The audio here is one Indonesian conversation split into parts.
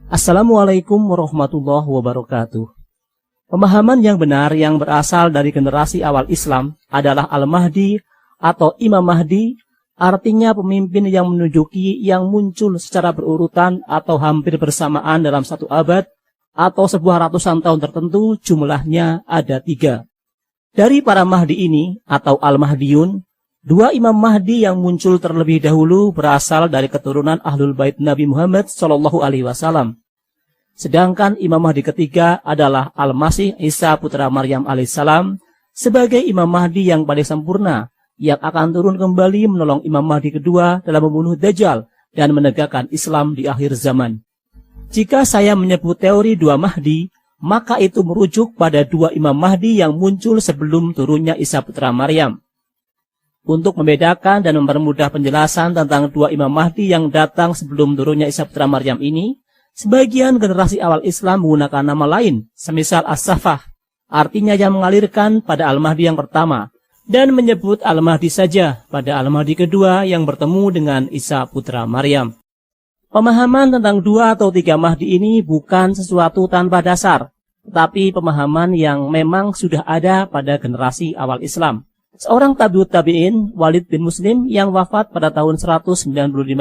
Assalamualaikum warahmatullahi wabarakatuh. Pemahaman yang benar yang berasal dari generasi awal Islam adalah Al-Mahdi atau Imam Mahdi, artinya pemimpin yang menunjuki yang muncul secara berurutan atau hampir bersamaan dalam satu abad atau sebuah ratusan tahun tertentu, jumlahnya ada 3. Dari para Mahdi ini atau Al-Mahdiyun, 2 Imam Mahdi yang muncul terlebih dahulu berasal dari keturunan Ahlul Bait Nabi Muhammad SAW. Sedangkan Imam Mahdi ketiga adalah Al-Masih Isa putra Maryam alaihissalam sebagai Imam Mahdi yang paling sempurna yang akan turun kembali menolong Imam Mahdi kedua dalam membunuh Dajjal dan menegakkan Islam di akhir zaman. Jika saya menyebut teori 2 Mahdi, maka itu merujuk pada 2 Imam Mahdi yang muncul sebelum turunnya Isa putra Maryam. Untuk membedakan dan mempermudah penjelasan tentang 2 Imam Mahdi yang datang sebelum turunnya Isa putra Maryam ini, sebagian generasi awal Islam menggunakan nama lain, semisal As-Safah, artinya yang mengalirkan pada Al-Mahdi yang pertama, dan menyebut Al-Mahdi saja pada Al-Mahdi kedua yang bertemu dengan Isa putra Maryam. Pemahaman tentang 2 atau 3 Mahdi ini bukan sesuatu tanpa dasar, tetapi pemahaman yang memang sudah ada pada generasi awal Islam. Seorang tabi'ut tabi'in, Walid bin Muslim, yang wafat pada tahun 195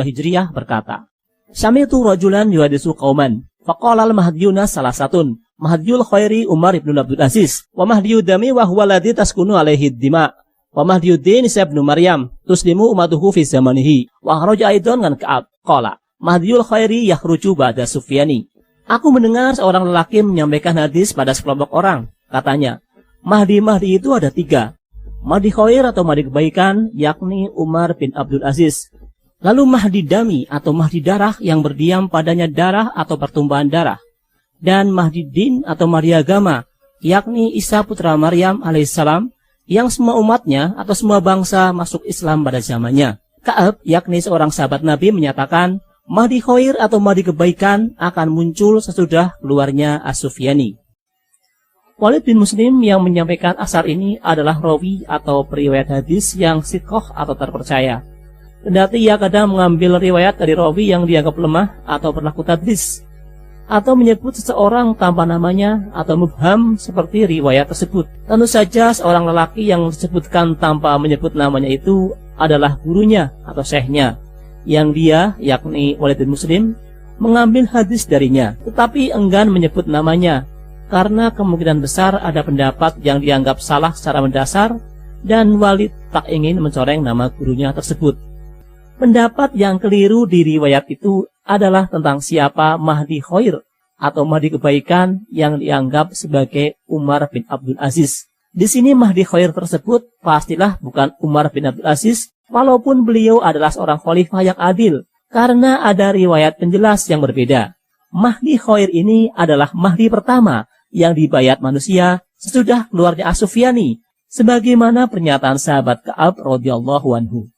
Hijriah berkata, Sami'tu rajulan yuhadisu qauman, faqala al-mahdiyuna salasatun, mahdiyul khairi Umar ibn Abdul Aziz, wa mahdiyud dami wa huwa ladzi taskunu alaihi dima, wa mahdiyud din Isa ibn Maryam, tuslimu umatuhu fi zamanihi, wa kharaja aidan kan Ka'ab, qala, mahdiyul khairi yakhruju ba'da Sufyani. Aku mendengar seorang lelaki menyampaikan hadis pada sekelompok orang, katanya, Mahdi itu ada 3, Mahdi khair atau Mahdi kebaikan, yakni Umar bin Abdul Aziz. Lalu Mahdi dami atau Mahdi darah yang berdiam padanya darah atau pertumpahan darah. Dan Mahdi din atau Mahdi agama, yakni Isa putra Maryam alaihissalam, yang semua umatnya atau semua bangsa masuk Islam pada zamannya. Ka'ab, yakni seorang sahabat Nabi, menyatakan Mahdi khair atau Mahdi kebaikan akan muncul sesudah keluarnya As-Sufyani. Walid bin Muslim yang menyampaikan asar ini adalah rawi atau periwayat hadis yang sithqah atau terpercaya. Kendati ia kadang mengambil riwayat dari rawi yang dianggap lemah atau berlaku tadlis, atau menyebut seseorang tanpa namanya atau mubham seperti riwayat tersebut. Tentu saja seorang lelaki yang disebutkan tanpa menyebut namanya itu adalah gurunya atau syekhnya, yang dia, yakni Walid bin Muslim, mengambil hadis darinya, tetapi enggan menyebut namanya, karena kemungkinan besar ada pendapat yang dianggap salah secara mendasar, dan Walid tak ingin mencoreng nama gurunya tersebut. Pendapat yang keliru di riwayat itu adalah tentang siapa Mahdi khair atau Mahdi kebaikan yang dianggap sebagai Umar bin Abdul Aziz. Di sini Mahdi khair tersebut pastilah bukan Umar bin Abdul Aziz, walaupun beliau adalah seorang khalifah yang adil, karena ada riwayat penjelas yang berbeda. Mahdi khair ini adalah Mahdi pertama yang dibayat manusia sesudah keluarnya As-Sufyani, sebagaimana pernyataan sahabat Ka'ab radhiyallahu anhu.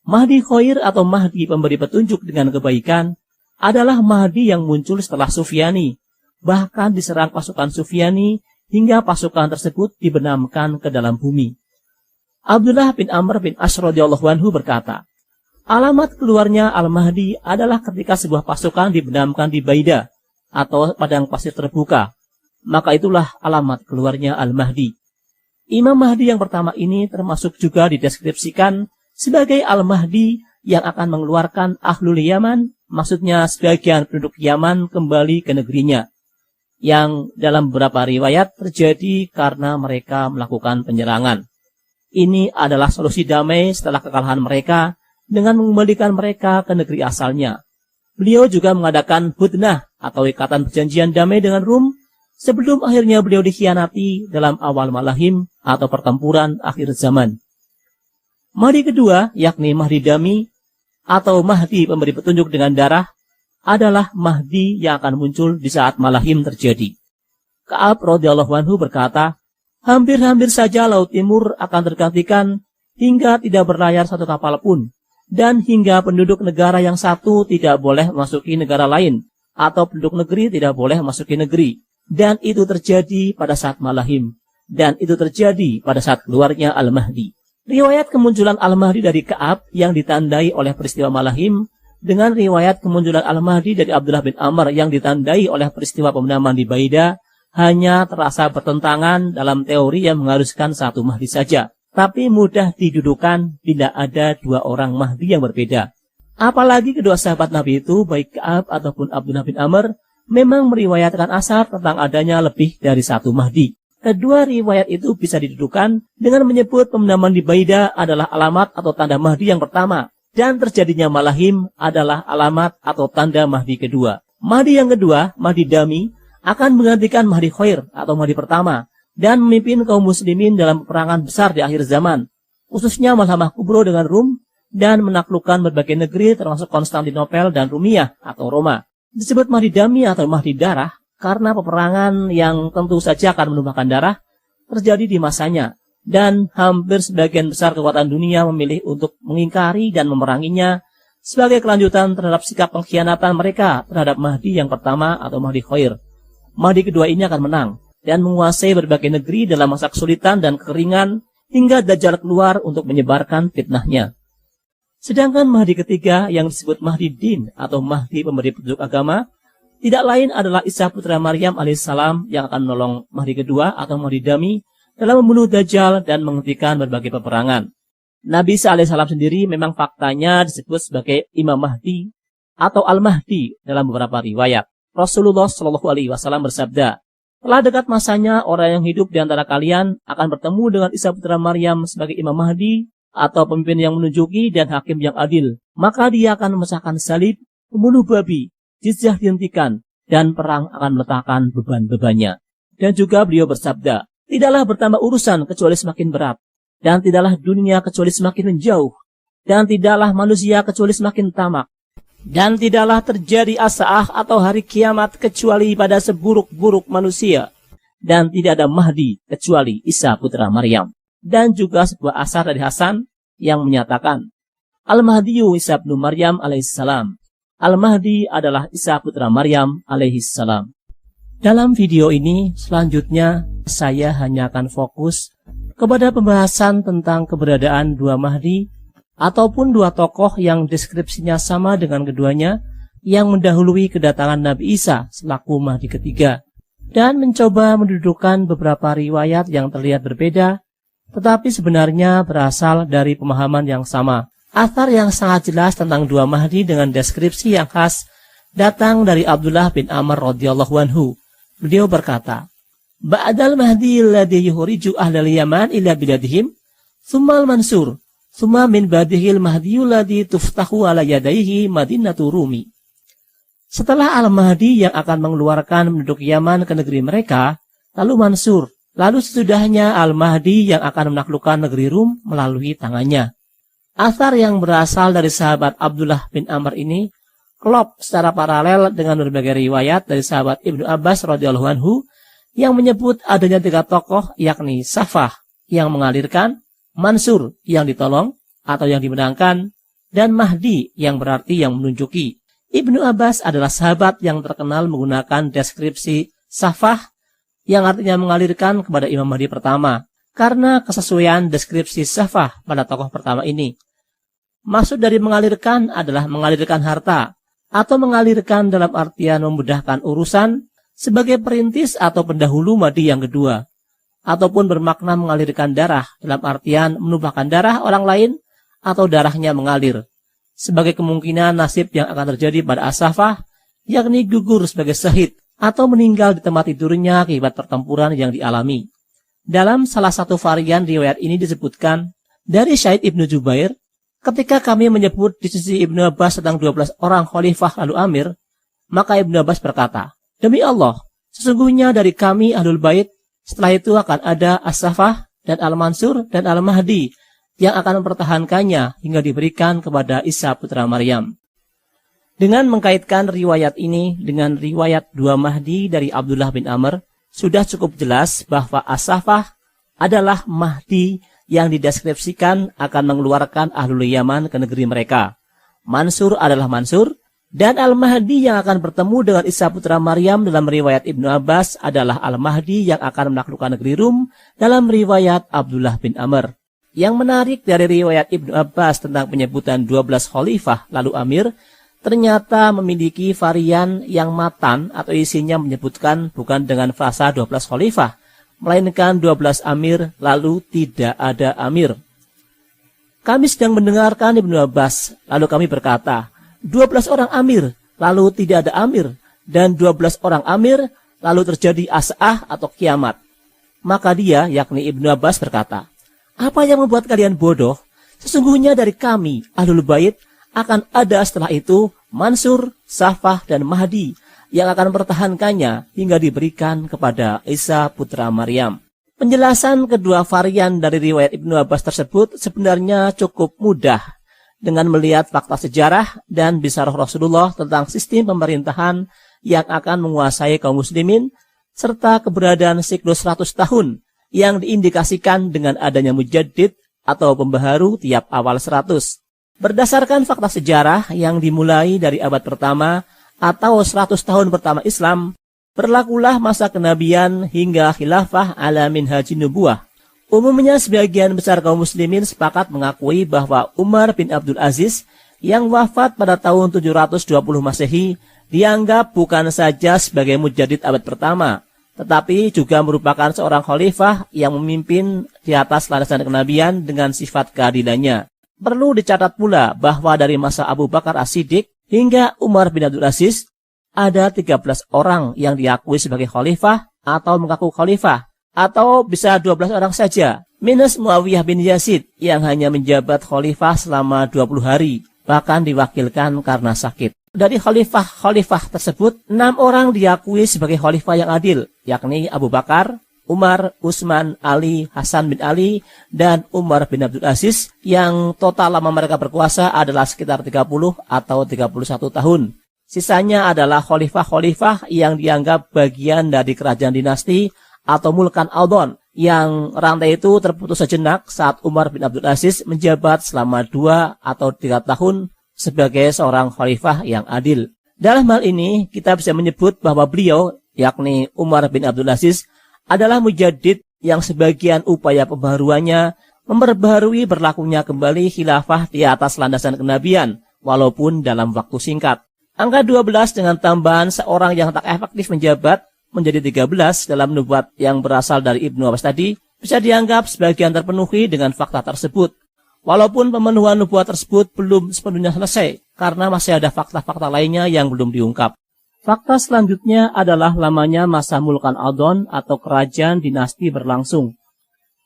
Mahdi khair atau Mahdi pemberi petunjuk dengan kebaikan adalah Mahdi yang muncul setelah Sufyani, bahkan diserang pasukan Sufyani hingga pasukan tersebut dibenamkan ke dalam bumi. Abdullah bin Amr bin As radhiyallahu anhu berkata, alamat keluarnya Al-Mahdi adalah ketika sebuah pasukan dibenamkan di Baida atau padang pasir terbuka, maka itulah alamat keluarnya Al-Mahdi. Imam Mahdi yang pertama ini termasuk juga dideskripsikan sebagai Al-Mahdi yang akan mengeluarkan Ahlul Yaman, maksudnya sebagian penduduk Yaman kembali ke negerinya, yang dalam beberapa riwayat terjadi karena mereka melakukan penyerangan. Ini adalah solusi damai setelah kekalahan mereka dengan mengembalikan mereka ke negeri asalnya. Beliau juga mengadakan hudnah atau ikatan perjanjian damai dengan Rum sebelum akhirnya beliau dikhianati dalam awal Malahim atau pertempuran akhir zaman. Mahdi kedua, yakni Mahdi dami atau Mahdi pemberi petunjuk dengan darah, adalah Mahdi yang akan muncul di saat Malahim terjadi. Ka'ab radhiyallahu anhu berkata, hampir-hampir saja Laut Timur akan tergantikan hingga tidak berlayar satu kapal pun, dan hingga penduduk negara yang satu tidak boleh memasuki negara lain, atau penduduk negeri tidak boleh memasuki negeri. Dan itu terjadi pada saat Malahim, dan itu terjadi pada saat keluarnya Al-Mahdi. Riwayat kemunculan Al-Mahdi dari Ka'ab yang ditandai oleh peristiwa Malahim dengan riwayat kemunculan Al-Mahdi dari Abdullah bin Amr yang ditandai oleh peristiwa pemenangan di Baidah hanya terasa bertentangan dalam teori yang mengharuskan satu Mahdi saja, tapi mudah didudukan bila ada dua orang Mahdi yang berbeda. Apalagi kedua sahabat Nabi itu, baik Ka'ab ataupun Abdullah bin Amr, memang meriwayatkan asar tentang adanya lebih dari satu Mahdi. Kedua riwayat itu bisa didudukan dengan menyebut pemenangan di Baidah adalah alamat atau tanda Mahdi yang pertama, dan terjadinya Malahim adalah alamat atau tanda Mahdi kedua. Mahdi yang kedua, Mahdi Dami, akan menggantikan Mahdi Khair atau Mahdi pertama, dan memimpin kaum muslimin dalam peperangan besar di akhir zaman, khususnya Malhamah Kubro dengan Rum, dan menaklukkan berbagai negeri termasuk Konstantinopel dan Rumiyah atau Roma. Disebut Mahdi Dami atau Mahdi Darah karena peperangan yang tentu saja akan menumpahkan darah terjadi di masanya, dan hampir sebagian besar kekuatan dunia memilih untuk mengingkari dan memeranginya sebagai kelanjutan terhadap sikap pengkhianatan mereka terhadap Mahdi yang pertama atau Mahdi Khair. Mahdi kedua ini akan menang dan menguasai berbagai negeri dalam masa kesulitan dan kekeringan hingga Dajjal keluar untuk menyebarkan fitnahnya. Sedangkan Mahdi ketiga yang disebut Mahdi Din atau Mahdi pemberi petunjuk agama tidak lain adalah Isa putra Maryam alaihissalam yang akan menolong Mahdi kedua atau Mahdi Dami dalam membunuh Dajjal dan menghentikan berbagai peperangan. Nabi Isa alaihissalam sendiri memang faktanya disebut sebagai Imam Mahdi atau Al-Mahdi dalam beberapa riwayat. Rasulullah Shallallahu Alaihi Wasallam bersabda, telah dekat masanya orang yang hidup di antara kalian akan bertemu dengan Isa putra Maryam sebagai Imam Mahdi atau pemimpin yang menunjuki dan hakim yang adil. Maka dia akan memecahkan salib, membunuh babi, jizyah dihentikan, dan perang akan meletakkan beban-bebannya. Dan juga beliau bersabda, tidaklah bertambah urusan kecuali semakin berat, dan tidaklah dunia kecuali semakin menjauh, dan tidaklah manusia kecuali semakin tamak, dan tidaklah terjadi as-sa'ah atau hari kiamat kecuali pada seburuk-buruk manusia, dan tidak ada Mahdi kecuali Isa putra Maryam. Dan juga sebuah asar dari Hasan yang menyatakan, Al-Mahdiyu Isa bin Maryam alaihissalam. Al-Mahdi adalah Isa putra Maryam alaihissalam. Dalam video ini selanjutnya saya hanya akan fokus kepada pembahasan tentang keberadaan dua Mahdi ataupun dua tokoh yang deskripsinya sama dengan keduanya yang mendahului kedatangan Nabi Isa selaku Mahdi ketiga, dan mencoba mendudukan beberapa riwayat yang terlihat berbeda tetapi sebenarnya berasal dari pemahaman yang sama. Athar yang sangat jelas tentang dua Mahdi dengan deskripsi yang khas datang dari Abdullah bin Amr radhiyallahu anhu. Beliau berkata, Ba'dal Mahdi alladhi yuhriju ahlal Yaman ila biladihim, tsummal Mansur, tsumma min ba'dihil Mahdi alladhi tuftahu ala yadayhi Madinatu Rumi. Setelah Al-Mahdi yang akan mengeluarkan penduduk Yaman ke negeri mereka, lalu Mansur, lalu sesudahnya Al-Mahdi yang akan menaklukkan negeri Rum melalui tangannya. Athar yang berasal dari sahabat Abdullah bin Amr ini klop secara paralel dengan berbagai riwayat dari sahabat Ibnu Abbas radhiyallahu anhu yang menyebut adanya tiga tokoh, yakni Safah yang mengalirkan, Mansur yang ditolong atau yang dimenangkan, dan Mahdi yang berarti yang menunjuki. Ibnu Abbas adalah sahabat yang terkenal menggunakan deskripsi Safah yang artinya mengalirkan kepada Imam Mahdi pertama, karena kesesuaian deskripsi Safah pada tokoh pertama ini. Maksud dari mengalirkan adalah mengalirkan harta, atau mengalirkan dalam artian memudahkan urusan sebagai perintis atau pendahulu Mahdi yang kedua, ataupun bermakna mengalirkan darah dalam artian menumpahkan darah orang lain atau darahnya mengalir, sebagai kemungkinan nasib yang akan terjadi pada As-Safah, yakni gugur sebagai syahid atau meninggal di tempat tidurnya akibat pertempuran yang dialami. Dalam salah satu varian riwayat ini disebutkan dari Syahid Ibnu Jubair, ketika kami menyebut di sisi Ibnu Abbas tentang 12 orang khalifah lalu amir, maka Ibnu Abbas berkata, demi Allah, sesungguhnya dari kami Ahlul Bait, setelah itu akan ada As-Safah dan Al-Mansur dan Al-Mahdi yang akan mempertahankannya hingga diberikan kepada Isa putra Maryam. Dengan mengkaitkan riwayat ini dengan riwayat dua Mahdi dari Abdullah bin Amr, sudah cukup jelas bahwa As-Safah adalah Mahdi yang dideskripsikan akan mengeluarkan Ahlul Yaman ke negeri mereka. Mansur adalah Mansur, dan Al-Mahdi yang akan bertemu dengan Isa putra Maryam dalam riwayat Ibnu Abbas adalah Al-Mahdi yang akan menaklukkan negeri Rum dalam riwayat Abdullah bin Amr. Yang menarik dari riwayat Ibnu Abbas tentang penyebutan 12 khalifah lalu amir, ternyata memiliki varian yang matan atau isinya menyebutkan bukan dengan frasa 12 khalifah, melainkan 12 amir, lalu tidak ada amir. Kami sedang mendengarkan Ibnu Abbas, lalu kami berkata, 12 orang amir, lalu tidak ada amir, dan 12 orang amir, lalu terjadi as'ah atau kiamat. Maka dia, yakni Ibnu Abbas berkata, apa yang membuat kalian bodoh? Sesungguhnya dari kami, Ahlul Bait, akan ada setelah itu Mansur, Safah, dan Mahdi yang akan mempertahankannya hingga diberikan kepada Isa putra Maryam. Penjelasan kedua varian dari riwayat Ibnu Abbas tersebut sebenarnya cukup mudah dengan melihat fakta sejarah dan bisarah Rasulullah tentang sistem pemerintahan yang akan menguasai kaum muslimin serta keberadaan siklus 100 tahun yang diindikasikan dengan adanya mujaddid atau pembaharu tiap awal 100. Berdasarkan fakta sejarah yang dimulai dari abad pertama atau 100 tahun pertama Islam, berlakulah masa kenabian hingga khilafah ala minhajin nubuwah. Umumnya sebagian besar kaum muslimin sepakat mengakui bahwa Umar bin Abdul Aziz yang wafat pada tahun 720 Masehi dianggap bukan saja sebagai mujaddid abad pertama, tetapi juga merupakan seorang khalifah yang memimpin di atas landasan kenabian dengan sifat keadilannya. Perlu dicatat pula bahwa dari masa Abu Bakar As-Siddiq hingga Umar bin Abdul Aziz, ada 13 orang yang diakui sebagai khalifah atau mengaku khalifah, atau bisa 12 orang saja, minus Muawiyah bin Yazid yang hanya menjabat khalifah selama 20 hari, bahkan diwakilkan karena sakit. Dari khalifah-khalifah tersebut, 6 orang diakui sebagai khalifah yang adil, yakni Abu Bakar, Umar, Utsman, Ali, Hasan bin Ali, dan Umar bin Abdul Aziz, yang total lama mereka berkuasa adalah sekitar 30 atau 31 tahun. Sisanya adalah khalifah-khalifah yang dianggap bagian dari kerajaan dinasti atau Mulkan Adon, yang rantai itu terputus sejenak saat Umar bin Abdul Aziz menjabat selama 2 atau 3 tahun sebagai seorang khalifah yang adil. Dalam hal ini, kita bisa menyebut bahwa beliau, yakni Umar bin Abdul Aziz, adalah mujaddid yang sebagian upaya pembaharuannya memperbaharui berlakunya kembali khilafah di atas landasan kenabian, walaupun dalam waktu singkat. Angka 12 dengan tambahan seorang yang tak efektif menjabat menjadi 13 dalam nubuat yang berasal dari Ibnu Abbas tadi bisa dianggap sebagian terpenuhi dengan fakta tersebut. Walaupun pemenuhan nubuat tersebut belum sepenuhnya selesai karena masih ada fakta-fakta lainnya yang belum diungkap. Fakta selanjutnya adalah lamanya masa Mulkan Adon atau kerajaan dinasti berlangsung.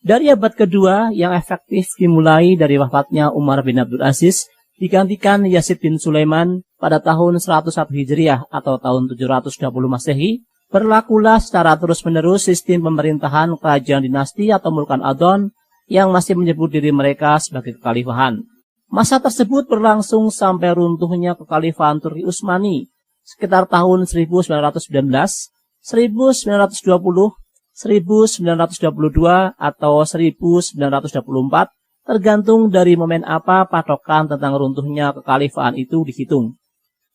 Dari abad kedua yang efektif dimulai dari wafatnya Umar bin Abdul Aziz digantikan Yazid bin Sulaiman pada tahun 101 Hijriah atau tahun 720 Masehi. Berlakulah secara terus-menerus sistem pemerintahan kerajaan dinasti atau Mulkan Adon yang masih menyebut diri mereka sebagai kekhalifahan. Masa tersebut berlangsung sampai runtuhnya kekhalifahan Turki Utsmani sekitar tahun 1919, 1920, 1922, atau 1924, tergantung dari momen apa patokan tentang runtuhnya kekhalifahan itu dihitung.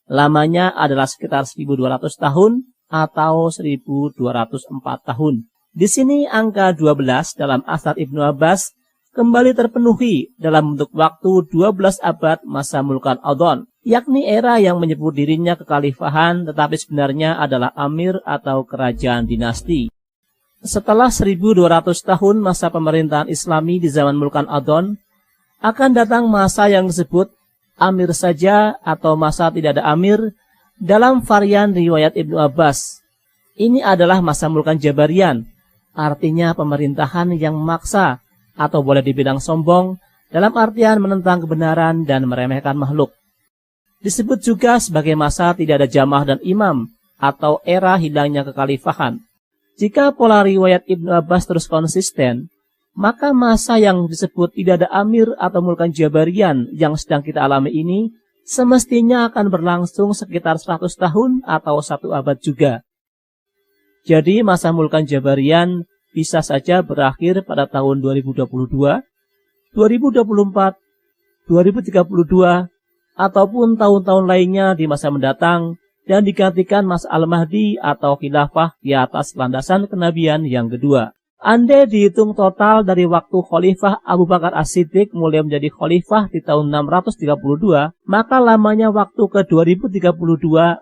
Lamanya adalah sekitar 1200 tahun, atau 1204 tahun. Di sini angka 12 dalam Athar Ibnu Abbas kembali terpenuhi dalam bentuk waktu 12 abad masa Mulkan Adon, yakni era yang menyebut dirinya kekhalifahan tetapi sebenarnya adalah amir atau kerajaan dinasti. Setelah 1200 tahun masa pemerintahan Islami di zaman Mulkan Adon, akan datang masa yang disebut amir saja atau masa tidak ada amir. Dalam varian riwayat Ibnu Abbas, ini adalah masa Mulkan Jabarian, artinya pemerintahan yang memaksa atau boleh dibilang sombong dalam artian menentang kebenaran dan meremehkan makhluk. Disebut juga sebagai masa tidak ada jamaah dan imam atau era hilangnya kekhalifahan. Jika pola riwayat Ibnu Abbas terus konsisten, maka masa yang disebut tidak ada amir atau Mulkan Jabarian yang sedang kita alami ini semestinya akan berlangsung sekitar 100 tahun atau 1 abad juga. Jadi masa Mulkan Jabarian bisa saja berakhir pada tahun 2022, 2024, 2032, ataupun tahun-tahun lainnya di masa mendatang dan digantikan masa Al-Mahdi atau khilafah di atas landasan kenabian yang kedua. Andai dihitung total dari waktu Khalifah Abu Bakar As-Siddiq mulai menjadi khalifah di tahun 632, maka lamanya waktu ke 2032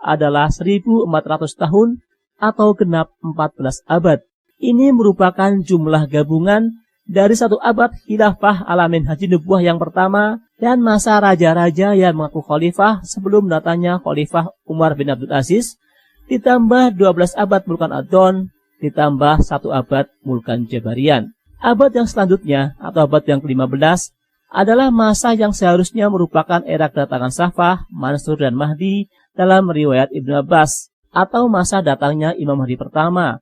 adalah 1400 tahun atau genap 14 abad. Ini merupakan jumlah gabungan dari 1 abad khilafah Alamin Haji Nubuwah yang pertama dan masa raja-raja yang mengaku khalifah sebelum datangnya Khalifah Umar bin Abdul Aziz, ditambah 12 abad Mulkan Ad-Don, ditambah 1 abad Mulkan Jabarian. Abad yang selanjutnya atau abad yang ke-15 adalah masa yang seharusnya merupakan era kedatangan Safah, Mansur dan Mahdi dalam riwayat Ibnu Abbas, atau masa datangnya Imam Mahdi pertama,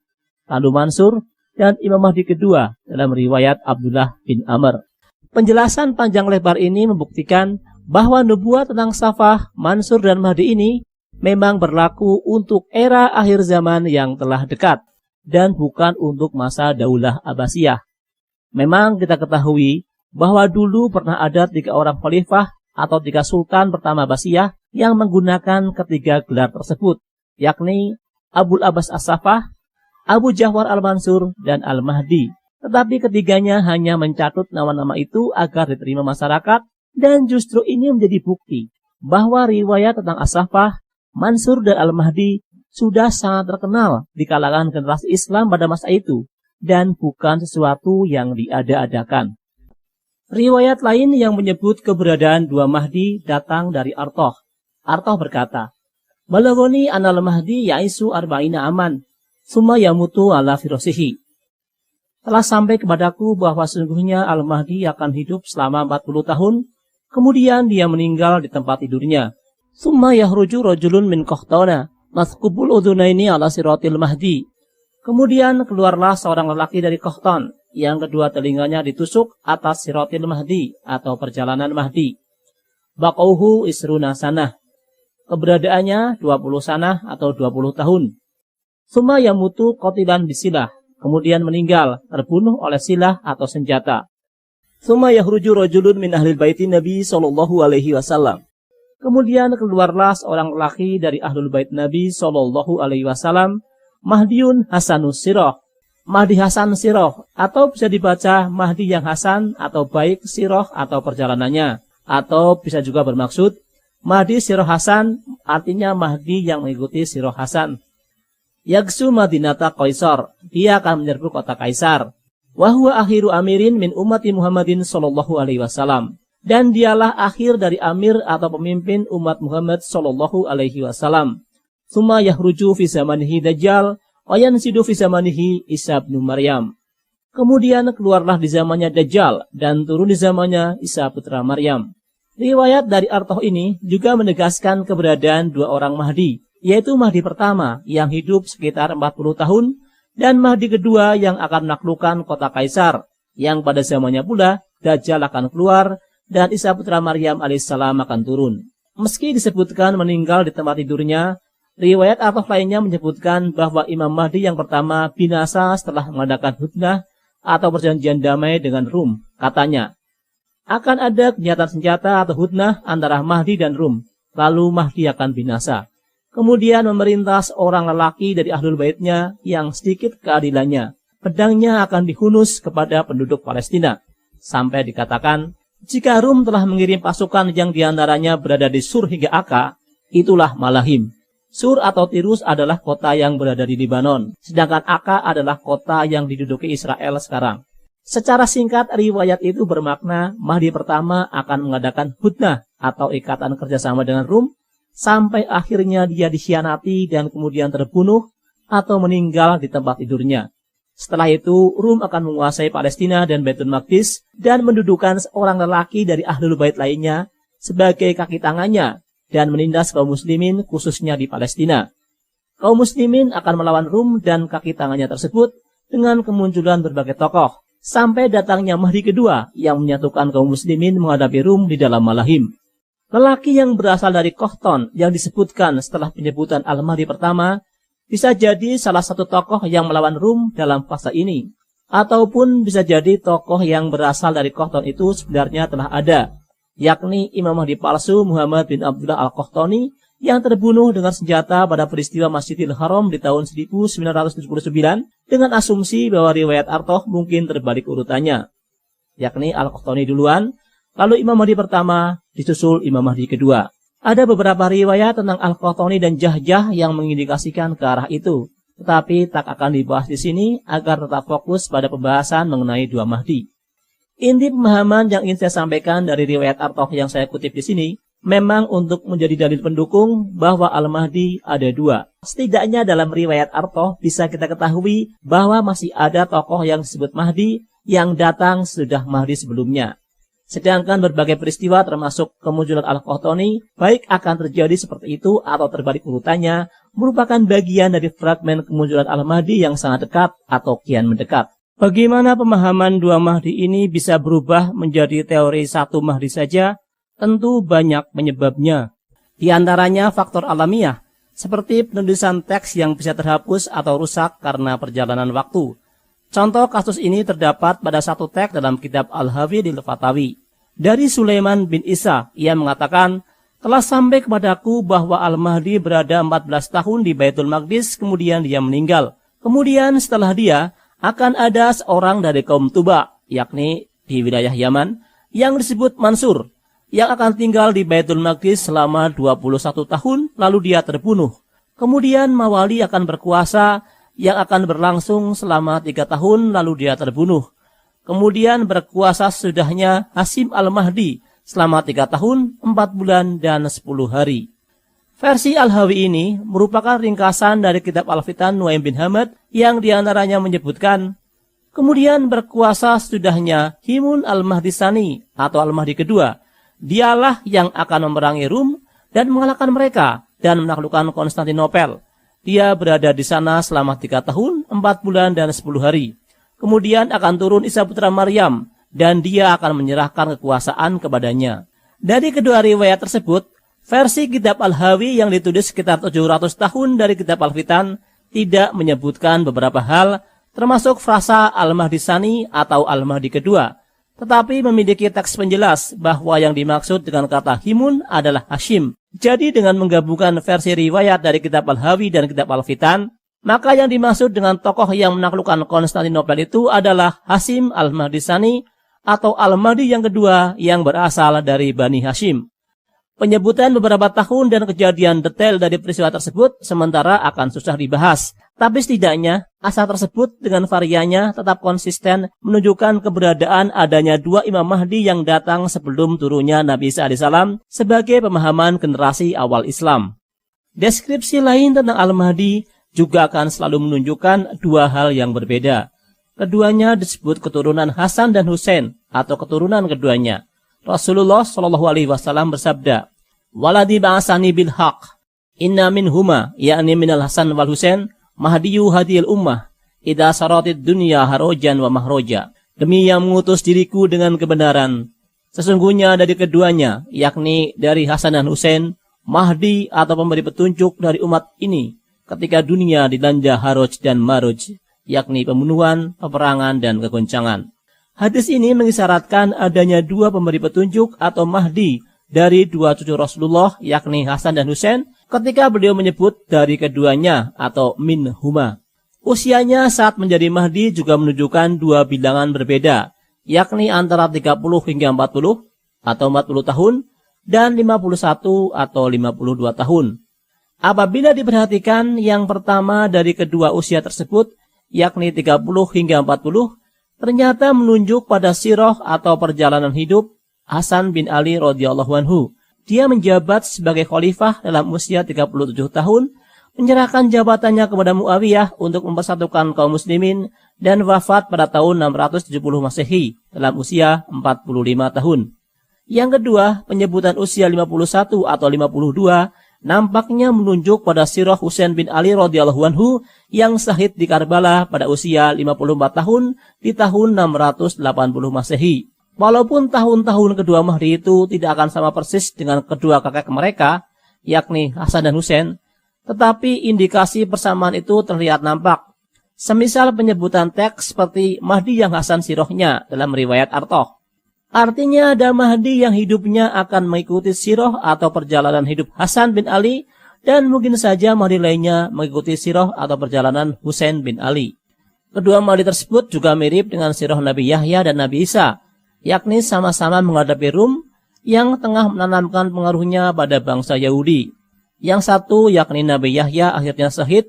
lalu Mansur dan Imam Mahdi kedua dalam riwayat Abdullah bin Amr. Penjelasan panjang lebar ini membuktikan bahwa nubuah tentang Safah, Mansur dan Mahdi ini memang berlaku untuk era akhir zaman yang telah dekat dan bukan untuk masa Daulah Abbasiyah. Memang kita ketahui bahwa dulu pernah ada 3 orang khalifah atau 3 sultan pertama Abbasiyah yang menggunakan ketiga gelar tersebut, yakni Abul Abbas As-Safah, Abu Ja'far Al-Mansur, dan Al-Mahdi. Tetapi ketiganya hanya mencatut nama-nama itu agar diterima masyarakat, dan justru ini menjadi bukti bahwa riwayat tentang As-Safah, Mansur, dan Al-Mahdi sudah sangat terkenal di kalangan generasi Islam pada masa itu, dan bukan sesuatu yang diada-adakan. Riwayat lain yang menyebut keberadaan 2 Mahdi datang dari Artoh. Artoh berkata, "Balagoni anal Mahdi yaisu arba'ina aman, summa yamutu ala firasihi." Telah sampai kepadaku bahwa sesungguhnya Al-Mahdi akan hidup selama 40 tahun, kemudian dia meninggal di tempat tidurnya. Summa yahruju rajulun min qahtana, mathqubul udhunaini ala siratil Mahdi. Kemudian keluarlah seorang lelaki dari Qahtan, yang kedua telinganya ditusuk atas siratil Mahdi atau perjalanan Mahdi. Baqauhu isruna sanah. Keberadaannya 20 sanah atau 20 tahun. Summa yamutu qatilan bisilah. Kemudian meninggal, terbunuh oleh silah atau senjata. Summa yahruju rajulun min ahlil baiti Nabi sallallahu alaihi wasallam. Kemudian keluarlah seorang lelaki dari ahlul bait Nabi sallallahu alaihi wasallam, Mahdiun Hasanus Siroh. Mahdi Hasan Siroh, atau bisa dibaca Mahdi yang Hasan atau baik Siroh atau perjalanannya, atau bisa juga bermaksud Mahdi Siroh Hasan, artinya Mahdi yang mengikuti Siroh Hasan. Yagsu Madinata Qaisar, dia akan menyerbu kota Kaisar. Wahwa akhiru amirin min ummati Muhammadin sallallahu alaihi wasallam. Dan dialah akhir dari amir atau pemimpin umat Muhammad sallallahu alaihi wasallam. Summa yahruju fi zamanihi Dajjal, wa yansidu fi zamanihi Isa bin Maryam. Kemudian keluarlah di zamannya Dajjal dan turun di zamannya Isa putra Maryam. Riwayat dari Artoh ini juga menegaskan keberadaan 2 orang Mahdi, yaitu Mahdi pertama yang hidup sekitar 40 tahun dan Mahdi kedua yang akan menaklukkan kota Kaisar, yang pada zamannya pula Dajjal akan keluar dan Isa putra Maryam alaihissalam akan turun. Meski disebutkan meninggal di tempat tidurnya, riwayat Artoh lainnya menyebutkan bahwa Imam Mahdi yang pertama binasa setelah mengadakan hudnah atau perjanjian damai dengan Rum. Katanya, akan ada kenyataan senjata atau hudnah antara Mahdi dan Rum, lalu Mahdi akan binasa. Kemudian memerintah seorang lelaki dari ahlul baitnya yang sedikit keadilannya. Pedangnya akan dihunus kepada penduduk Palestina. Sampai dikatakan, jika Rum telah mengirim pasukan yang diantaranya berada di Sur hingga Akka, itulah Malahim. Sur atau Tirus adalah kota yang berada di Libanon, sedangkan Akka adalah kota yang diduduki Israel sekarang. Secara singkat, riwayat itu bermakna Mahdi pertama akan mengadakan hudnah atau ikatan kerjasama dengan Rum, sampai akhirnya dia dikhianati dan kemudian terbunuh atau meninggal di tempat tidurnya. Setelah itu, Rum akan menguasai Palestina dan Baitul Maqdis dan mendudukan seorang lelaki dari ahlul bait lainnya sebagai kaki tangannya dan menindas kaum muslimin khususnya di Palestina. Kaum muslimin akan melawan Rum dan kaki tangannya tersebut dengan kemunculan berbagai tokoh, sampai datangnya Mahdi kedua yang menyatukan kaum muslimin menghadapi Rum di dalam Malahim. Lelaki yang berasal dari Qahtan yang disebutkan setelah penyebutan Al-Mahdi pertama bisa jadi salah satu tokoh yang melawan Rum dalam fase ini, ataupun bisa jadi tokoh yang berasal dari Qahtan itu sebenarnya telah ada, yakni Imam Mahdi palsu Muhammad bin Abdullah Al-Qahtani yang terbunuh dengan senjata pada peristiwa Masjidil Haram di tahun 1979 dengan asumsi bahwa riwayat Artoh mungkin terbalik urutannya, yakni Al-Qahtani duluan, lalu Imam Mahdi pertama, disusul Imam Mahdi kedua. Ada beberapa riwayat tentang Al-Qahtani dan Jahjah yang mengindikasikan ke arah itu, tetapi tak akan dibahas di sini agar tetap fokus pada pembahasan mengenai dua Mahdi. Inti pemahaman yang ingin saya sampaikan dari riwayat Artoh yang saya kutip di sini memang untuk menjadi dalil pendukung bahwa Al-Mahdi ada dua. Setidaknya dalam riwayat Artoh bisa kita ketahui bahwa masih ada tokoh yang disebut Mahdi yang datang sudah Mahdi sebelumnya. Sedangkan berbagai peristiwa termasuk kemunculan Al-Qahtani baik akan terjadi seperti itu atau terbalik urutannya merupakan bagian dari fragmen kemunculan Al-Mahdi yang sangat dekat atau kian mendekat. Bagaimana pemahaman dua Mahdi ini bisa berubah menjadi teori satu Mahdi saja? Tentu banyak penyebabnya. Di antaranya faktor alamiah, seperti penulisan teks yang bisa terhapus atau rusak karena perjalanan waktu. Contoh kasus ini terdapat pada satu teks dalam kitab Al-Hawi di Al-Fatawi. Dari Sulaiman bin Isa, ia mengatakan, telah sampai kepadaku bahwa Al-Mahdi berada 14 tahun di Baitul Maqdis, kemudian dia meninggal. Kemudian setelah dia, akan ada seorang dari kaum Tuba, yakni di wilayah Yaman, yang disebut Mansur, yang akan tinggal di Baitul Maqdis selama 21 tahun, lalu dia terbunuh. Kemudian Mawali akan berkuasa, yang akan berlangsung selama 3 tahun, lalu dia terbunuh. Kemudian berkuasa sesudahnya Hasim Al-Mahdi, selama 3 tahun, 4 bulan, dan 10 hari. Versi Al-Hawi ini merupakan ringkasan dari kitab Al-Fitan Nuaim bin Hamad, yang diantaranya menyebutkan, kemudian berkuasa sesudahnya Himun Al-Mahdi Sani, atau Al-Mahdi kedua. Dialah yang akan memerangi Rum dan mengalahkan mereka dan menaklukkan Konstantinopel. Dia berada di sana selama 3 tahun, 4 bulan, dan 10 hari. Kemudian akan turun Isa putra Maryam, dan dia akan menyerahkan kekuasaan kepadanya. Dari kedua riwayat tersebut, versi kitab Al-Hawi yang ditulis sekitar 700 tahun dari kitab Al-Fitan tidak menyebutkan beberapa hal, termasuk frasa Al-Mahdi Sani atau Al-Mahdi kedua, tetapi memiliki teks penjelas bahwa yang dimaksud dengan kata Himun adalah Hashim. Jadi dengan menggabungkan versi riwayat dari kitab Al-Hawi dan kitab Al-Fitan, maka yang dimaksud dengan tokoh yang menaklukkan Konstantinopel itu adalah Hasim Al-Mahdi Sani atau Al-Mahdi yang kedua yang berasal dari Bani Hashim. Penyebutan beberapa tahun dan kejadian detail dari peristiwa tersebut sementara akan susah dibahas. Tapi setidaknya asal tersebut dengan variannya tetap konsisten menunjukkan keberadaan adanya dua Imam Mahdi yang datang sebelum turunnya Nabi Isa AS sebagai pemahaman generasi awal Islam. Deskripsi lain tentang Al-Mahdi juga akan selalu menunjukkan dua hal yang berbeda. Keduanya disebut keturunan Hasan dan Husain atau keturunan keduanya. Rasulullah SAW bersabda, "Waladi ba'asani bil haq, inna minhuma, yakni minal Hasan wal Husain, mahdiyu hadil ummah, idha saratid dunya harojan wa mahroja." Demi yang mengutus diriku dengan kebenaran, sesungguhnya dari keduanya, yakni dari Hasan dan Husain, Mahdi atau pemberi petunjuk dari umat ini, ketika dunia dilanda haroj dan maroj, yakni pembunuhan, peperangan, dan kegoncangan. Hadis ini mengisyaratkan adanya dua pemberi petunjuk atau Mahdi dari dua cucu Rasulullah, yakni Hasan dan Husain, ketika beliau menyebut dari keduanya atau min huma. Usianya saat menjadi Mahdi juga menunjukkan dua bilangan berbeda, yakni antara 30 hingga 40 atau 40 tahun dan 51 atau 52 tahun. Apabila diperhatikan yang pertama dari kedua usia tersebut, yakni 30 hingga 40, ternyata menunjuk pada sirah atau perjalanan hidup Hasan bin Ali radhiyallahu anhu. Dia menjabat sebagai khalifah dalam usia 37 tahun, menyerahkan jabatannya kepada Muawiyah untuk mempersatukan kaum muslimin dan wafat pada tahun 670 Masehi dalam usia 45 tahun. Yang kedua, penyebutan usia 51 atau 52 nampaknya menunjuk pada sirah Husain bin Ali radhiyallahu anhu yang syahid di Karbala pada usia 54 tahun di tahun 680 Masehi. Walaupun tahun-tahun kedua Mahdi itu tidak akan sama persis dengan kedua kakek mereka, yakni Hasan dan Husain, tetapi indikasi persamaan itu terlihat nampak. Semisal penyebutan teks seperti Mahdi yang Hasan sirahnya dalam riwayat Artoh. Artinya ada Mahdi yang hidupnya akan mengikuti sirah atau perjalanan hidup Hasan bin Ali, dan mungkin saja Mahdi lainnya mengikuti sirah atau perjalanan Husain bin Ali. Kedua Mahdi tersebut juga mirip dengan sirah Nabi Yahya dan Nabi Isa, yakni sama-sama menghadapi Rum yang tengah menanamkan pengaruhnya pada bangsa Yahudi. Yang satu yakni Nabi Yahya akhirnya syahid,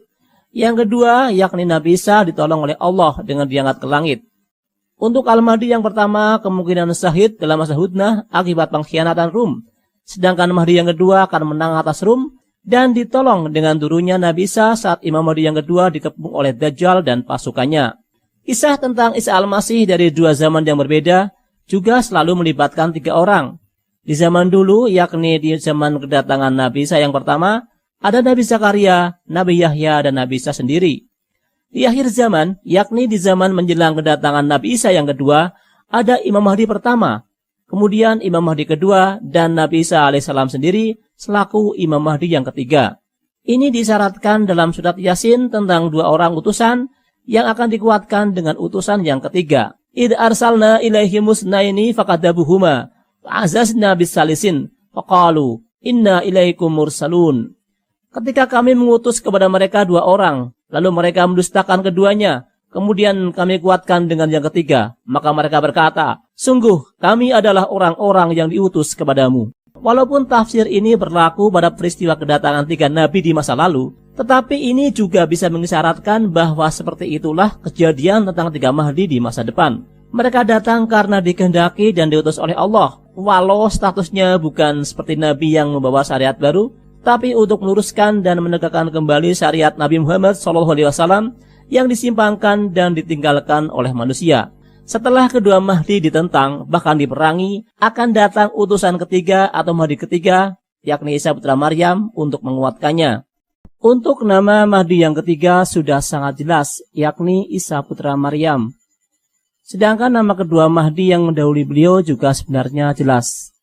yang kedua yakni Nabi Isa ditolong oleh Allah dengan diangkat ke langit. Untuk Al-Mahdi yang pertama kemungkinan syahid dalam masa hudnah akibat pengkhianatan Rum, sedangkan Mahdi yang kedua akan menang atas Rum dan ditolong dengan turunnya Nabi Isa saat Imam Mahdi yang kedua dikepung oleh Dajjal dan pasukannya. Kisah tentang Isa Al-Masih dari dua zaman yang berbeda juga selalu melibatkan tiga orang. Di zaman dulu, yakni di zaman kedatangan Nabi Isa yang pertama, ada Nabi Zakaria, Nabi Yahya, dan Nabi Isa sendiri. Di akhir zaman, yakni di zaman menjelang kedatangan Nabi Isa yang kedua, ada Imam Mahdi pertama, kemudian Imam Mahdi kedua, dan Nabi Isa alaihissalam sendiri selaku Imam Mahdi yang ketiga. Ini disyaratkan dalam surat Yasin tentang dua orang utusan yang akan dikuatkan dengan utusan yang ketiga. Id arsalna ilaihimus naini fakadabuhuma fa'azazna bisalisin faqalu inna ilaikum mursalun. Ketika kami mengutus kepada mereka dua orang, lalu mereka mendustakan keduanya, kemudian kami kuatkan dengan yang ketiga, maka mereka berkata, sungguh kami adalah orang-orang yang diutus kepadamu. Walaupun tafsir ini berlaku pada peristiwa kedatangan tiga nabi di masa lalu, tetapi ini juga bisa mengisyaratkan bahwa seperti itulah kejadian tentang tiga Mahdi di masa depan. Mereka datang karena dikehendaki dan diutus oleh Allah, walau statusnya bukan seperti nabi yang membawa syariat baru, tapi untuk meluruskan dan menegakkan kembali syariat Nabi Muhammad SAW yang disimpangkan dan ditinggalkan oleh manusia. Setelah kedua Mahdi ditentang, bahkan diperangi, akan datang utusan ketiga atau Mahdi ketiga, yakni Isa putra Maryam, untuk menguatkannya. Untuk nama Mahdi yang ketiga sudah sangat jelas, yakni Isa putra Maryam. Sedangkan nama kedua Mahdi yang mendahului beliau juga sebenarnya jelas,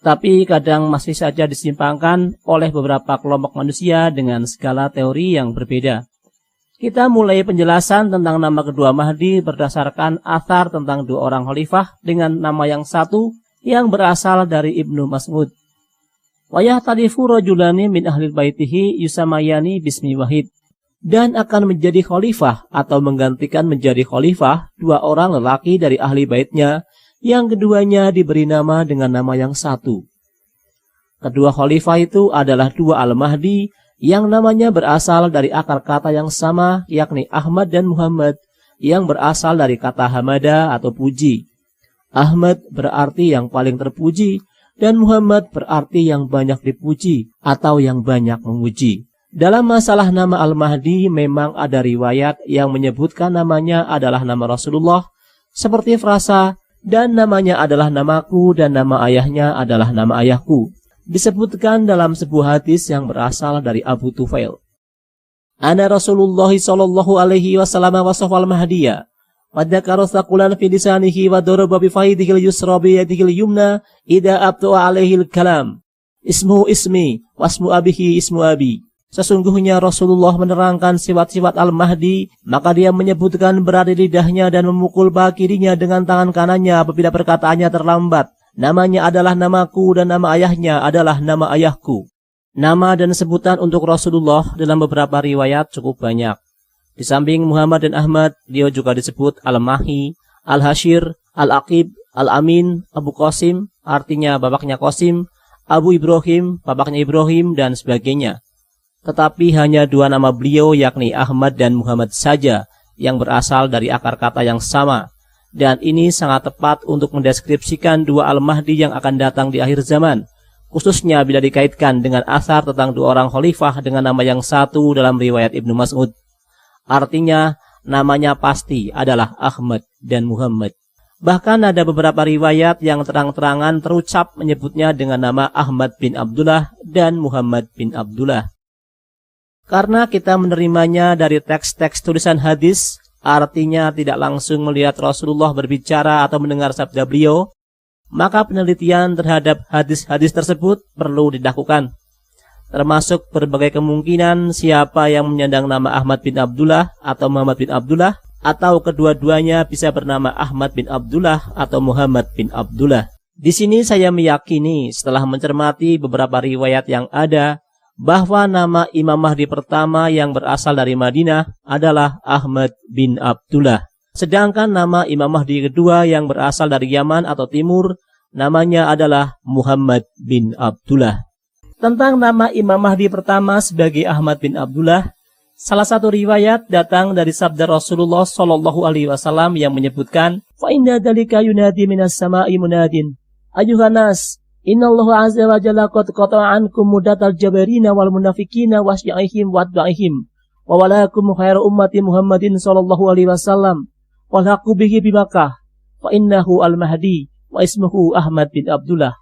tapi kadang masih saja disimpangkan oleh beberapa kelompok manusia dengan segala teori yang berbeda. Kita mulai penjelasan tentang nama kedua Mahdi berdasarkan athar tentang dua orang khalifah dengan nama yang satu yang berasal dari Ibnu Mas'ud. Wayah tadifu rajulani min ahlil baitihi yusamayani bismi wahid. Dan akan menjadi khalifah atau menggantikan menjadi khalifah dua orang lelaki dari ahli baitnya, yang keduanya diberi nama dengan nama yang satu. Kedua khalifah itu adalah dua Al-Mahdi yang namanya berasal dari akar kata yang sama, yakni Ahmad dan Muhammad, yang berasal dari kata hamada atau puji. Ahmad berarti yang paling terpuji, dan Muhammad berarti yang banyak dipuji atau yang banyak memuji. Dalam masalah nama Al-Mahdi memang ada riwayat yang menyebutkan namanya adalah nama Rasulullah, seperti frasa, dan namanya adalah namaku dan nama ayahnya adalah nama ayahku. Disebutkan dalam sebuah hadis yang berasal dari Abu Tufail. Ana Rasulullah sallallahu alaihi wasallam wasafal mahdiya. Wa dzakara thaqulan fi lisanihi wa daraba bi faidihil yusra bi yadihil yumna idza abtu alaihi kalam. Ismu ismi wasmu abihi ismu abi. Sesungguhnya Rasulullah menerangkan sifat-sifat Al-Mahdi, maka dia menyebutkan berada di lidahnya dan memukul paha kirinya dengan tangan kanannya apabila perkataannya terlambat. Namanya adalah namaku dan nama ayahnya adalah nama ayahku. Nama dan sebutan untuk Rasulullah dalam beberapa riwayat cukup banyak. Di samping Muhammad dan Ahmad, beliau juga disebut Al-Mahi, Al-Hashir, Al-Aqib, Al-Amin, Abu Qasim, artinya bapaknya Qasim, Abu Ibrahim, bapaknya Ibrahim, dan sebagainya. Tetapi hanya dua nama beliau yakni Ahmad dan Muhammad saja yang berasal dari akar kata yang sama. Dan ini sangat tepat untuk mendeskripsikan dua Al-Mahdi yang akan datang di akhir zaman, khususnya bila dikaitkan dengan asar tentang dua orang khalifah dengan nama yang satu dalam riwayat Ibnu Mas'ud. Artinya namanya pasti adalah Ahmad dan Muhammad. Bahkan ada beberapa riwayat yang terang-terangan terucap menyebutnya dengan nama Ahmad bin Abdullah dan Muhammad bin Abdullah. Karena kita menerimanya dari teks-teks tulisan hadis, artinya tidak langsung melihat Rasulullah berbicara atau mendengar sabda beliau, maka penelitian terhadap hadis-hadis tersebut perlu dilakukan. Termasuk berbagai kemungkinan siapa yang menyandang nama Ahmad bin Abdullah atau Muhammad bin Abdullah, atau kedua-duanya bisa bernama Ahmad bin Abdullah atau Muhammad bin Abdullah. Di sini saya meyakini setelah mencermati beberapa riwayat yang ada bahwa nama Imam Mahdi pertama yang berasal dari Madinah adalah Ahmad bin Abdullah. Sedangkan nama Imam Mahdi kedua yang berasal dari Yaman atau Timur namanya adalah Muhammad bin Abdullah. Tentang nama Imam Mahdi pertama sebagai Ahmad bin Abdullah, salah satu riwayat datang dari sabda Rasulullah Shallallahu Alaihi Wasallam yang menyebutkan, "Fa inna dzalika yunadi minas sama'i munadin, ayuhan nas, innallaha azza wa jalla qad qata'a ankum mudatal jabarina wal munafiqina wasyaihim wadba'ihim, wa walakum khairu ummati Muhammadin sallallahu alaihi wasallam, wal haqu bihi bi Makkah, fa innahu al-mahdi wa ismuhu Ahmad bin Abdullah."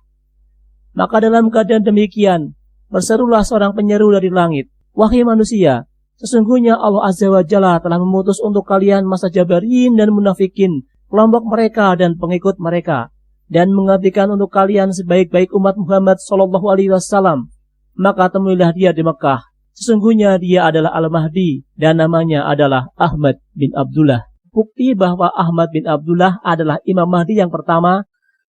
Maka dalam keadaan demikian, berserulah seorang penyeru dari langit, "Wahai manusia, sesungguhnya Allah Azza wa Jalla telah memutus untuk kalian masa Jabarin dan Munafikin, kelompok mereka dan pengikut mereka, dan menggantikan untuk kalian sebaik-baik umat Muhammad Sallallahu Alaihi Wasallam. Maka temuilah dia di Mekah. Sesungguhnya dia adalah Al-Mahdi dan namanya adalah Ahmad bin Abdullah." Bukti bahwa Ahmad bin Abdullah adalah Imam Mahdi yang pertama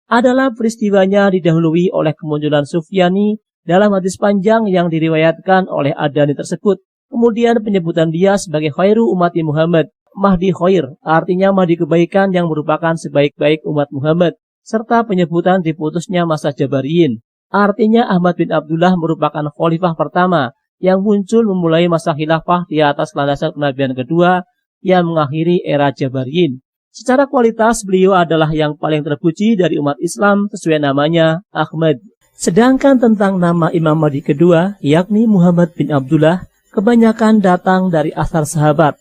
adalah peristiwanya didahului oleh kemunculan Sufyani dalam hadis panjang yang diriwayatkan oleh Adani tersebut. Kemudian penyebutan dia sebagai khairu umati Muhammad, Mahdi khair, artinya Mahdi kebaikan yang merupakan sebaik-baik umat Muhammad, serta penyebutan diputusnya masa Jabariyin, artinya Ahmad bin Abdullah merupakan khalifah pertama yang muncul memulai masa khilafah di atas landasan kenabian kedua yang mengakhiri era Jabariyin. Secara kualitas beliau adalah yang paling terpuji dari umat Islam sesuai namanya Ahmad. Sedangkan tentang nama Imam Mahdi kedua, yakni Muhammad bin Abdullah, kebanyakan datang dari asar sahabat.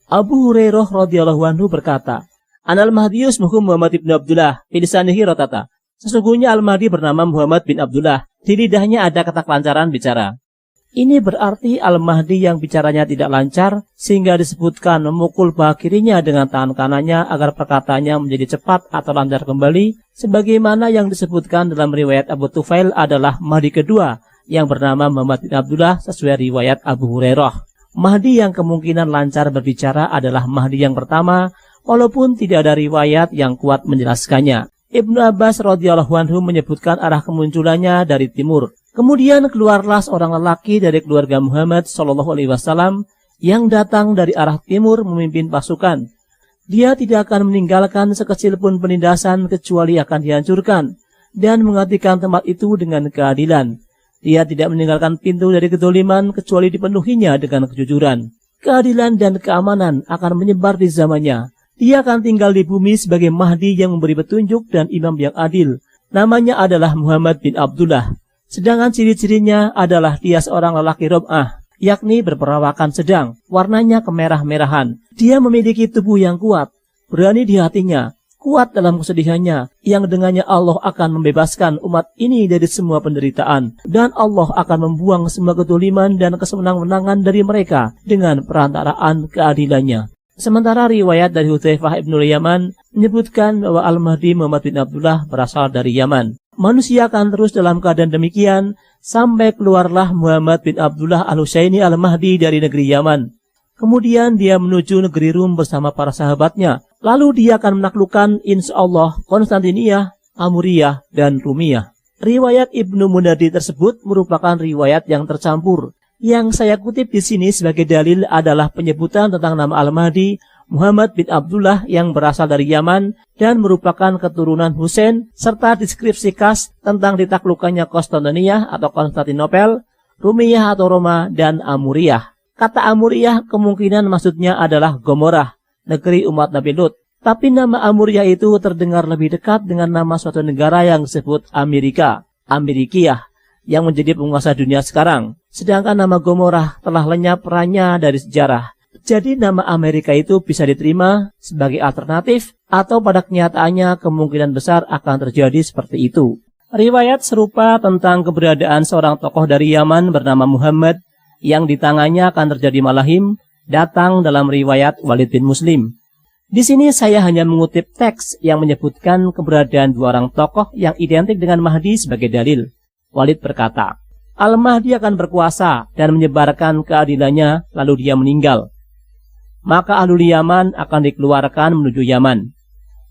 Abu Hurairah radhiyallahu anhu berkata, "Anal Mahdiyus muhum Muhammad bin Abdullah, bilisanihi rotata." Sesungguhnya Al-Mahdi bernama Muhammad bin Abdullah. Di lidahnya ada kata kelancaran bicara. Ini berarti Al-Mahdi yang bicaranya tidak lancar, sehingga disebutkan memukul paha kirinya dengan tangan kanannya agar perkataannya menjadi cepat atau lancar kembali, sebagaimana yang disebutkan dalam riwayat Abu Tufail adalah Mahdi kedua, yang bernama Muhammad bin Abdullah sesuai riwayat Abu Hurairah. Mahdi yang kemungkinan lancar berbicara adalah Mahdi yang pertama, walaupun tidak ada riwayat yang kuat menjelaskannya. Ibnu Abbas radhiyallahu anhu menyebutkan arah kemunculannya dari timur. Kemudian keluarlah seorang lelaki dari keluarga Muhammad Shallallahu Alaihi Wasallam yang datang dari arah timur memimpin pasukan. Dia tidak akan meninggalkan sekecil pun penindasan kecuali akan dihancurkan dan menggantikan tempat itu dengan keadilan. Dia tidak meninggalkan pintu dari kedoliman kecuali dipenuhinya dengan kejujuran. Keadilan dan keamanan akan menyebar di zamannya. Dia akan tinggal di bumi sebagai Mahdi yang memberi petunjuk dan imam yang adil. Namanya adalah Muhammad bin Abdullah. Sedangkan ciri-cirinya adalah dia seorang lelaki rob'ah, yakni berperawakan sedang, warnanya kemerah-merahan. Dia memiliki tubuh yang kuat, berani di hatinya, kuat dalam kesedihannya, yang dengannya Allah akan membebaskan umat ini dari semua penderitaan, dan Allah akan membuang semua kedoliman dan kesenang-wenangan dari mereka dengan perantaraan keadilannya. Sementara riwayat dari Hudzaifah ibn Yaman menyebutkan bahwa Al-Mahdi Muhammad bin Abdullah berasal dari Yaman. Manusia akan terus dalam keadaan demikian sampai keluarlah Muhammad bin Abdullah al-Husaini al-Mahdi dari negeri Yaman. Kemudian dia menuju negeri Rum bersama para sahabatnya. Lalu dia akan menaklukkan insyaallah Konstantinia, Amuriyah, dan Rumiyah. Riwayat Ibnu Munadi tersebut merupakan riwayat yang tercampur. Yang saya kutip di sini sebagai dalil adalah penyebutan tentang nama Al-Mahdi Muhammad bin Abdullah yang berasal dari Yaman dan merupakan keturunan Husain, serta deskripsi khas tentang ditaklukkannya Konstantinia atau Konstantinopel, Rumiyah atau Roma, dan Amuriyah. Kata Amuriyah kemungkinan maksudnya adalah Gomorrah, negeri umat Nabi Lut. Tapi nama Amuriyah itu terdengar lebih dekat dengan nama suatu negara yang disebut Amerika, Amerikiyah, yang menjadi penguasa dunia sekarang. Sedangkan nama Gomorrah telah lenyap perannya dari sejarah. Jadi nama Amerika itu bisa diterima sebagai alternatif atau pada kenyataannya kemungkinan besar akan terjadi seperti itu. Riwayat serupa tentang keberadaan seorang tokoh dari Yaman bernama Muhammad yang di tangannya akan terjadi malahim datang dalam riwayat Walid bin Muslim. Di sini saya hanya mengutip teks yang menyebutkan keberadaan dua orang tokoh yang identik dengan Mahdi sebagai dalil. Walid berkata, Al-Mahdi akan berkuasa dan menyebarkan keadilannya lalu dia meninggal. maka ahlul Yaman akan dikeluarkan menuju Yaman.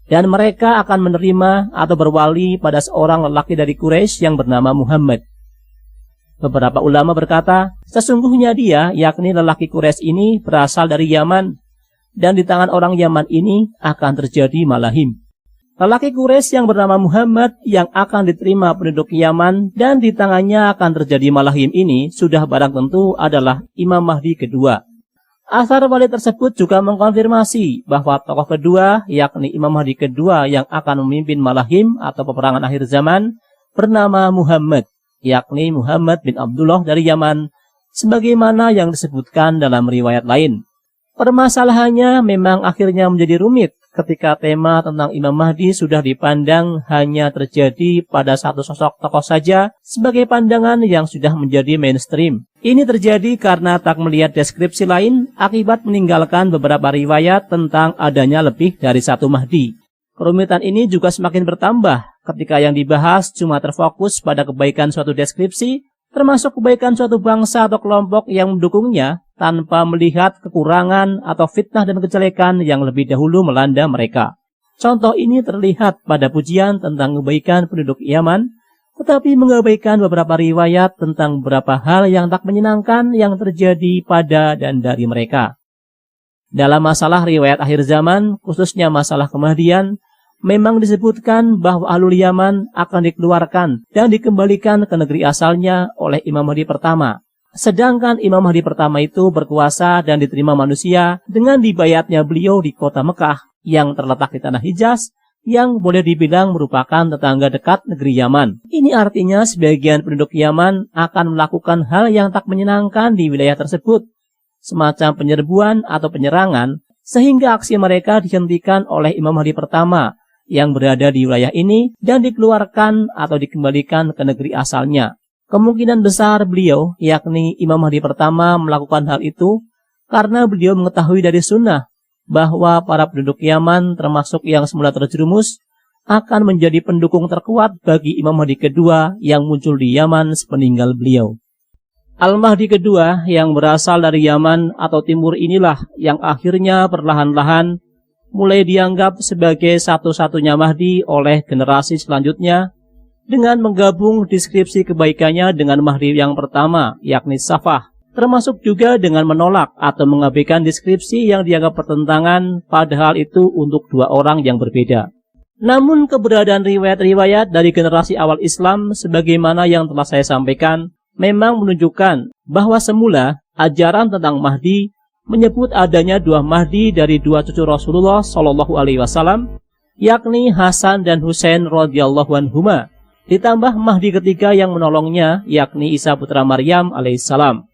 Dan mereka akan menerima atau berwali pada seorang lelaki dari Quraisy yang bernama Muhammad. Beberapa ulama berkata, sesungguhnya dia, yakni lelaki Quraisy ini berasal dari Yaman, dan di tangan orang Yaman ini akan terjadi malahim. Lelaki Quraisy yang bernama Muhammad yang akan diterima penduduk Yaman dan di tangannya akan terjadi malahim ini sudah barang tentu adalah Imam Mahdi kedua. Athar wali tersebut juga mengkonfirmasi bahwa tokoh kedua, yakni Imam Mahdi kedua yang akan memimpin malahim atau peperangan akhir zaman, bernama Muhammad, yakni Muhammad bin Abdullah dari Yaman, sebagaimana yang disebutkan dalam riwayat lain. Permasalahannya memang akhirnya menjadi rumit ketika tema tentang Imam Mahdi sudah dipandang hanya terjadi pada satu sosok tokoh saja sebagai pandangan yang sudah menjadi mainstream. Ini terjadi karena tak melihat deskripsi lain akibat meninggalkan beberapa riwayat tentang adanya lebih dari satu Mahdi. Kerumitan ini juga semakin bertambah ketika yang dibahas cuma terfokus pada kebaikan suatu deskripsi, termasuk kebaikan suatu bangsa atau kelompok yang mendukungnya, tanpa melihat kekurangan atau fitnah dan kejelekan yang lebih dahulu melanda mereka. Contoh ini terlihat pada pujian tentang kebaikan penduduk Yaman, tetapi mengabaikan beberapa riwayat tentang beberapa hal yang tak menyenangkan yang terjadi pada dan dari mereka. Dalam masalah riwayat akhir zaman, khususnya masalah kemahdian, memang disebutkan bahwa ahlul Yaman akan dikeluarkan dan dikembalikan ke negeri asalnya oleh Imam Mahdi pertama. Sedangkan Imam Mahdi pertama itu berkuasa dan diterima manusia dengan dibayatnya beliau di kota Mekah yang terletak di tanah Hijaz yang boleh dibilang merupakan tetangga dekat negeri Yaman. Ini artinya sebagian penduduk Yaman akan melakukan hal yang tak menyenangkan di wilayah tersebut, semacam penyerbuan atau penyerangan, sehingga aksi mereka dihentikan oleh Imam Mahdi pertama yang berada di wilayah ini dan dikeluarkan atau dikembalikan ke negeri asalnya. Kemungkinan besar beliau, yakni Imam Mahdi pertama, melakukan hal itu karena beliau mengetahui dari sunnah bahwa para penduduk Yaman termasuk yang semula terjerumus akan menjadi pendukung terkuat bagi Imam Mahdi kedua yang muncul di Yaman sepeninggal beliau. Al-Mahdi kedua yang berasal dari Yaman atau timur inilah yang akhirnya perlahan-lahan mulai dianggap sebagai satu-satunya Mahdi oleh generasi selanjutnya, dengan menggabung deskripsi kebaikannya dengan Mahdi yang pertama, yakni Safah, termasuk juga dengan menolak atau mengabaikan deskripsi yang dianggap pertentangan, padahal itu untuk dua orang yang berbeda. Namun keberadaan riwayat-riwayat dari generasi awal Islam sebagaimana yang telah saya sampaikan memang menunjukkan bahwa semula ajaran tentang Mahdi menyebut adanya dua Mahdi dari dua cucu Rasulullah Shallallahu Alaihi Wasallam, yakni Hasan dan Husain radhiyallahu anhuma. Ditambah Mahdi ketiga yang menolongnya, yakni Isa putra Maryam alaihissalam.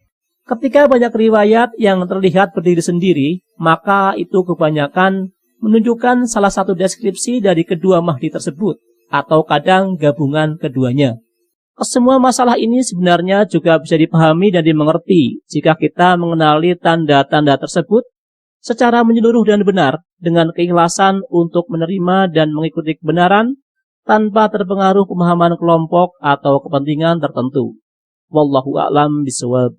Ketika banyak riwayat yang terlihat berdiri sendiri, maka itu kebanyakan menunjukkan salah satu deskripsi dari kedua Mahdi tersebut, atau kadang gabungan keduanya. Semua masalah ini sebenarnya juga bisa dipahami dan dimengerti jika kita mengenali tanda-tanda tersebut secara menyeluruh dan benar, dengan keikhlasan untuk menerima dan mengikuti kebenaran, tanpa terpengaruh pemahaman kelompok atau kepentingan tertentu. Wallahu a'lam bishawab.